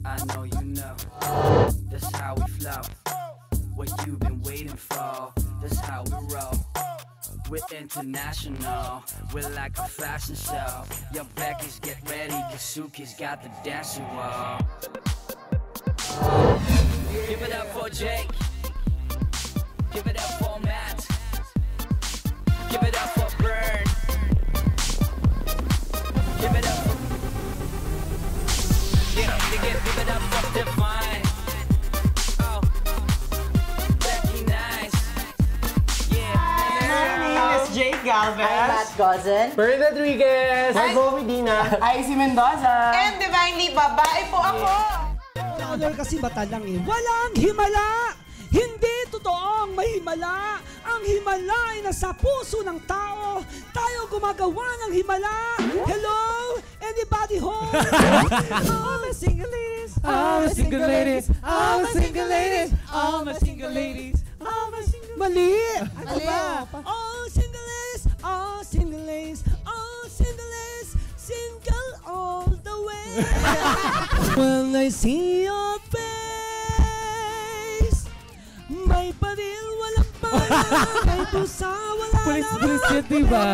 I know you know, that's how we flow. What you've been waiting for, that's how we roll. We're international, we're like a fashion show. Your Becky's get ready, Kasuki's got the dancing wall. Give it up for Jake. Give it up for Matt. Give it up for Burn. Give it up for... Give it up for Divine. Oh, Becky Nice. Yeah. My name is Jake Galvez. I'm Matt Gozan. Bern Rodriguez. Hi, Bo Medina. Ay, si Mendoza. And Divinely, babae po ako. Color kasi bata lang eh. Walang himala! Hindi totoong may himala. Ang himala ay nasa puso ng tao. Tayo gumagawa ng himala. Hello? Anybody home? All my single ladies. All my single ladies. All my single ladies. All my single ladies. All my single... Mali! Mali. All single ladies. All single ladies. All single ladies. Single all the way. When I see your face, may baril, walang bala, may pusa, wala Pulis yun, diba?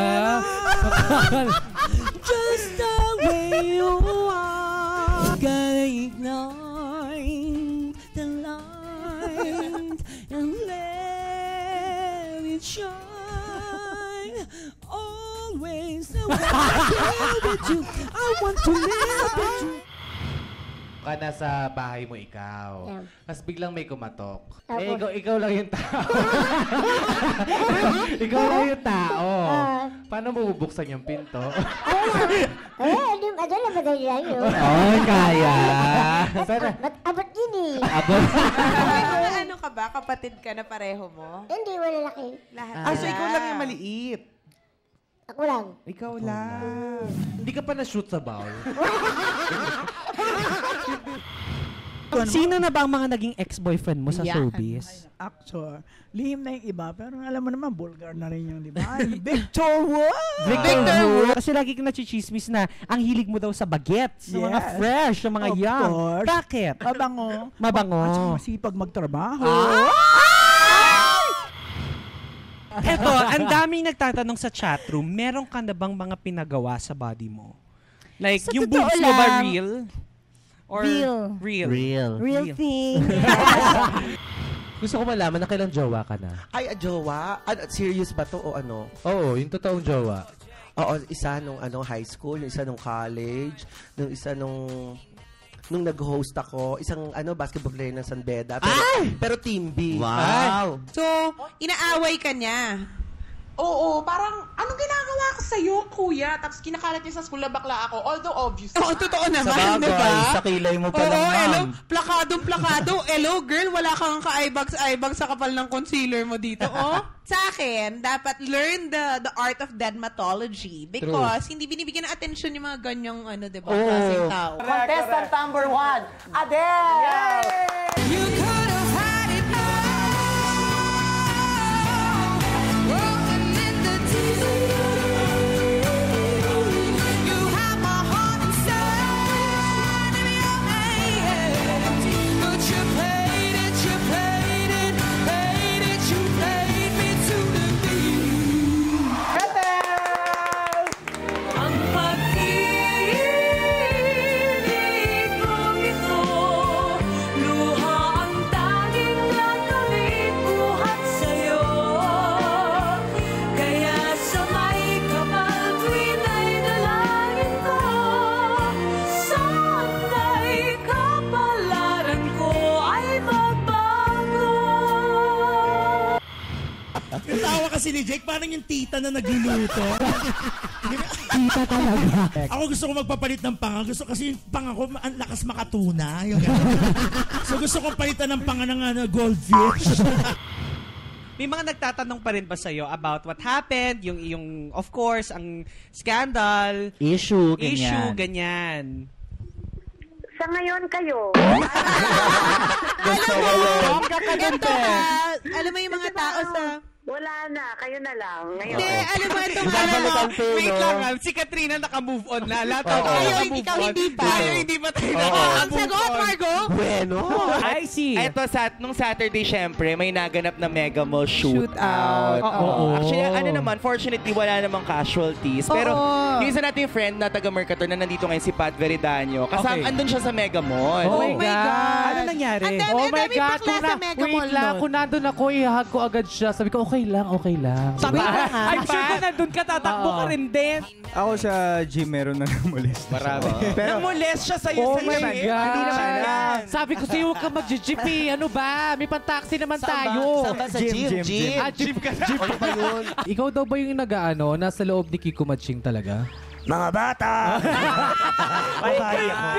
Just the way you are. Gotta ignite the light and let it shine. Always the way I with you. I want to live with you. Ka nasa bahay mo ikaw. Yeah. Tapos biglang may kumatok. Tapos? Eh, ikaw lang yung tao. Ikaw lang yung tao. Paano mo bubuksan yung pinto? Ano na madali lang yun? Oh, kaya. Sana. Abot yun eh. Abot. Ano ka ba? Kapatid ka na pareho mo? Hindi, wala laki. Lahat. So ikaw lang yung maliit. Ako lang. Ikaw lang. Hindi ka pa na-shoot sa bowl. Sino na ba ang mga naging ex-boyfriend mo sa showbiz? Actor. Lihim na yung iba, pero alam mo naman, vulgar na rin yung, di ba? Victor Wood! Victor Wood! Kasi lagi ka nachichismis na ang hilig mo daw sa bagets, sa mga fresh, sa mga Of young. course. Bakit? Mabango. Mabango. At saka masipag magtrabaho. Eto, ang daming nagtatanong sa chatroom, meron ka na bang mga pinagawa sa body mo? Like, Sa yung totoo boobs mo ba lang, real? Or real. Real thing. Gusto ko malaman na kailang jowa ka na. Ay, jowa? Serious ba to o ano? Oo, yung totoong jowa. Oo, isa nung high school, yung isa nung college, nung isa nung nag-host ako, isang basketball player ng San Beda. Pero Team B. Wow! So, inaaway ka niya. Oo, parang, anong ginagawa ko sa'yo, kuya? Tapos kinakalat niya sa school na bakla ako. Although, obviously. Oo, totoo Sa naman, di ba? bagay, sa kilay mo pa lang, Oo, ma'am. hello, plakadong-plakado. Hello, girl, wala kang ka-eyebag sa kapal ng concealer mo dito, oh. Sa akin, dapat learn the art of dermatology because hindi binibigyan ng attention yung mga ganyang, di ba, klaseng tao. Contestant number 1, Adele! You could have had it all. Rolling in the deep. You have my heart inside of your hands. But you played it, you played it, played it, you played me to the beat. Ang pag-ibig kong ito, luha ang tanging gagawin buhat sa'yo. Kaya sa may kapal tuwin ay dalangin ko, sana'y kapalaran ko ay magbago. Yung tawa kasi ni Jake, parang yung tita na nagluluto. Kita talaga. Ako gusto ko magpapalit ng panga. Gusto kasi yung panga ko, ang lakas makatuna. Yung so gusto ko palitan ng panga ng goldfish. May mga nagtatanong pa rin ba sa'yo about what happened, yung of course, ang scandal, Issue, ganyan. Sa ngayon kayo. Alam mo, alam mo yung mga tao sa... Wala na, kayo na lang. Ngayon. Hindi, alam mo, itong Babalikan pa, Wait no? lang, ma'am. Si Katrina naka-move on na. Lahat Oo. tayo Ayaw, naka-move ikaw on. hindi pa. Tayo hindi pa tayo Ang naka-move sagot, on. Margo? Bueno. I see. Eto, nung Saturday, syempre, may naganap na Mega Mall shootout. Oo. Actually, ano naman, fortunately, wala namang casualties. Pero, Oo. yung isa nating friend na taga-Mercator na nandito ngayon, si Pat Veridanio, Okay. andun siya sa Mega Mall. Oh my my God. God. Ano nangyari? Ang dami, Oh ang my dami God. bakla sa Mega Mall Wait lang, nun. kung nandun ako, ihag ko agad siya. Sabi ko, okay lang, okay lang. Sabi ko, I'm sure kung nandun ka, tatakbo ka rin din. Ako sa gym, meron na namulest. Marami. Pero, Namulest siya sa'yo Oh sa my gym. God. Hindi naman yan. Sabi ko sa'yo, huwag ka mag-jeep eh. Ano ba? May pan-taxi naman tayo. Saan ba sa Gym, gym? gym, gym. Ah, jeep ka na. Ano ba yun? Ikaw daw ba yung nag-ano, nasa loob ni Kiko Matching talaga? Mga bata! Babae ako.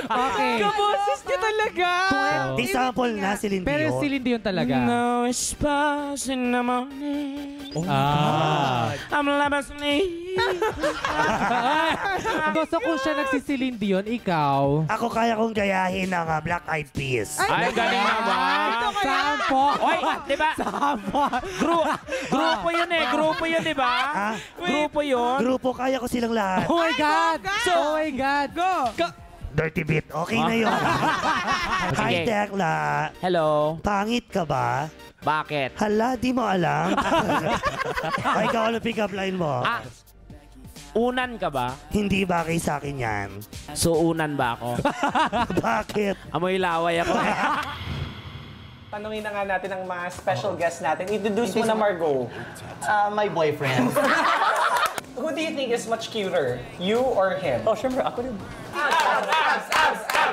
Okay. Kaboses niya talaga. Di sample na si Lindy Pero yun. si Lindy yun talaga. No spouse in the morning. I'm loving Gusto kung siya nagsisilindi yun, ikaw. Ako kaya kong gayahin ng Black Eyed Peas. Ay, galing naman. Sampo! Oy, di ba? Grupo yun eh. Grupo yun, di ba? Ha? Grupo yun. Grupo, kaya ko silang lahat. Oh my God! Oh my God! Go! Dirty Beat, okay na yun. Hi, Tekla. Hello. Pangit ka ba? Bakit? Hala, di mo alam. O, ikaw, ano pick-up line mo? Unan ka ba? Hindi bagay sa akin yan. So, unan ba ako? Bakit? Amoy laway ako. Tanungin na nga natin ang mga special guest natin. Introduce mo na, Margo. My boyfriend. Who do you think is much cuter? You or him? Oh, syempre, ako rin.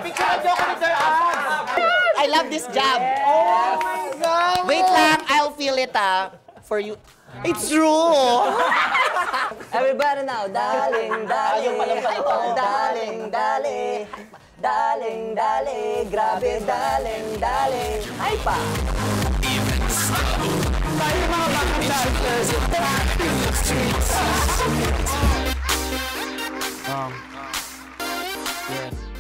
Picture na ako ni Sir Abs! I love this job. Oh my God! Wait lang, I'll feel it for you. It's true! Everybody now, darling, darling, oh, darling, darling, darling, darling, grabe, darling, darling, ay pa! Tayo mga backup dancers! Yeah.